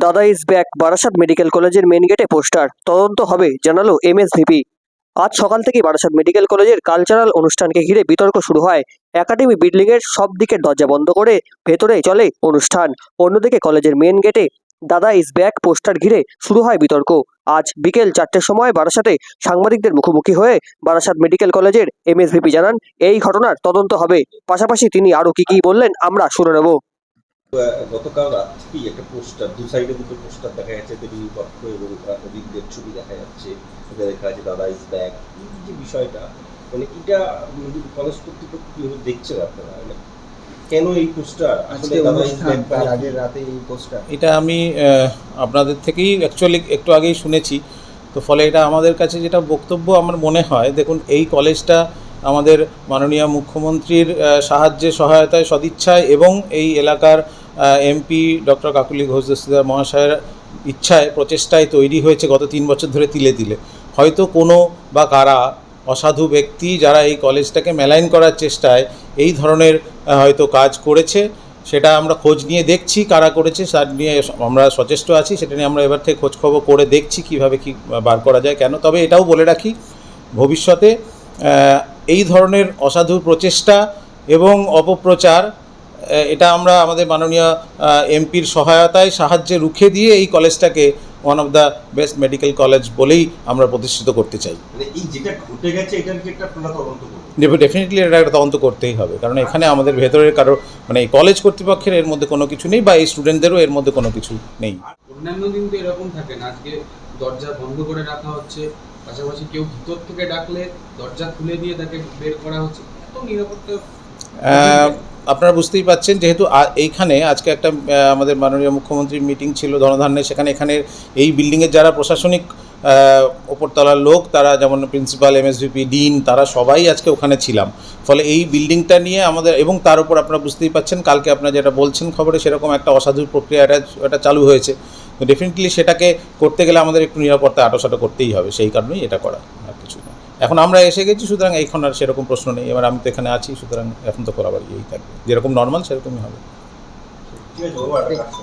দাদা is back. Barasat medical কলেজের main গেটে পোস্টার, তদন্ত হবে জানালো এমএসভিপি। আজ সকাল থেকেই বারাসাত মেডিকেল কলেজের কালচারাল অনুষ্ঠানকে ঘিরে বিতর্ক শুরু হয়। একাডেমি বিল্ডিং এর সব দিকের দরজা বন্ধ করে ভেতরে চলে অনুষ্ঠান। অন্যদিকে কলেজের মেন গেটে দাদা ইজ ব্যাক পোস্টার ঘিরে শুরু হয় বিতর্ক। আজ বিকেল 4টের সময় বারাসাতে সাংবাদিকদের মুখোমুখি হয়ে বারাসাত মেডিকেল কলেজের এমএসভিপি জানান এই ঘটনার তদন্ত হবে। পাশাপাশি তিনি আরো কি বললেন আমরা শুনে নেব। গতকাল রাত থেকেই একটা পোস্টার, দু সাইডে দুটো পোস্টার দেখা যাচ্ছে, দেবী পক্ষ এবং নবীনদের ছবি দেখা যাচ্ছে, এটা দেখা যাচ্ছে দাদা ইজ ব্যাক। এই যে বিষয়টা, মানে এটা কলেজ কর্তৃপক্ষ কিভাবে দেখছেন আপনারা? মানে কেন এই পোস্টার আসলে দাদা ইজ ব্যাক তার আগের রাতে এই পোস্টার? এটা আমি আপনাদের থেকেই অ্যাকচুয়ালি একটু আগেই শুনেছি। তো ফলে এটা আমাদের কাছে যেটা বক্তব্য আমার মনে হয়, দেখুন এই কলেজটা আমাদের মাননীয় মুখ্যমন্ত্রীর সাহায্যে, সহায়তায়, সদিচ্ছায় এবং এই এলাকার এমপি ডক্টর কাকলি ঘোষ দস্তিদার মহাশয়ের ইচ্ছায়, প্রচেষ্টায় তৈরি হয়েছে গত 3 বছর ধরে তিলে তিলে। হয়তো কোনো বা কারা অসাধু ব্যক্তি যারা এই কলেজটাকে মেলাইন করার চেষ্টায় এই ধরনের হয়তো কাজ করেছে, সেটা আমরা খোঁজ নিয়ে দেখছি কারা করেছে, তার নিয়ে আমরা সচেষ্ট আছি। সেটা নিয়ে আমরা এবার থেকে খোঁজখবর করে দেখছি কীভাবে কী বার করা যায়। কেন, তবে এটাও বলে রাখি, ভবিষ্যতে এই ধরনের অসাধু প্রচেষ্টা এবং অপপ্রচার এটা আমরা আমাদের মাননীয় এমপির সহায়তায়, সাহায্যে রুখে দিয়ে এই কলেজটাকে one of the best medical college বলেই আমরা প্রতিষ্ঠিত করতে চাই। মানে এই যেটা ঘটে গেছে এটার কি একটা তদন্ত করবে? ডেফিনেটলি এটা একটা তদন্ত করতেই হবে, কারণ এখানে আমাদের ভেতরের কারো, মানে এই কলেজ কর্তৃপক্ষের এর মধ্যে কোনো কিছু নেই, বা এই স্টুডেন্টদেরও এর মধ্যে কোনো কিছু নেই। অন্যান্য দিন তো এরকম থাকে না, আজকে দরজা বন্ধ করে রাখা হচ্ছে, পাশাপাশি কেউ ভিতর থেকে ডাকলে দরজা খুলে দিয়ে তাকে বের করা হচ্ছে। এত নিরাপত্তা আপনারা বুঝতেই পাচ্ছেন, যেহেতু এইখানে আজকে একটা আমাদের মাননীয় মুখ্যমন্ত্রীর মিটিং ছিল ধনধান্যে, সেখানে এই বিল্ডিংয়ের যারা প্রশাসনিক ওপরতলার লোক, তারা যেমন প্রিন্সিপাল, এমএসভিপি, ডিন, তারা সবাই আজকে ওখানে ছিলাম। ফলে এই বিল্ডিংটা নিয়ে আমাদের, এবং তার উপর আপনারা বুঝতেই পাচ্ছেন কালকে আপনারা যেটা বলছেন খবরে, সেরকম একটা অসাধু প্রক্রিয়া এটা চালু হয়েছে। তো ডেফিনেটলি সেটাকে করতে গেলে আমাদের একটু নিরাপত্তা আঁটোসাঁটো করতেই হবে, সেই কারণেই এটা করা, আর কিছু না। এখন আমরা এসে গেছি, সুতরাং এখন আর সেরকম প্রশ্ন নেই। এবার আমি তো এখানে আছি, সুতরাং এখন তো করাবার ইয়েই থাকবে, যেরকম নর্মাল সেরকমই হবে। ঠিক আছে।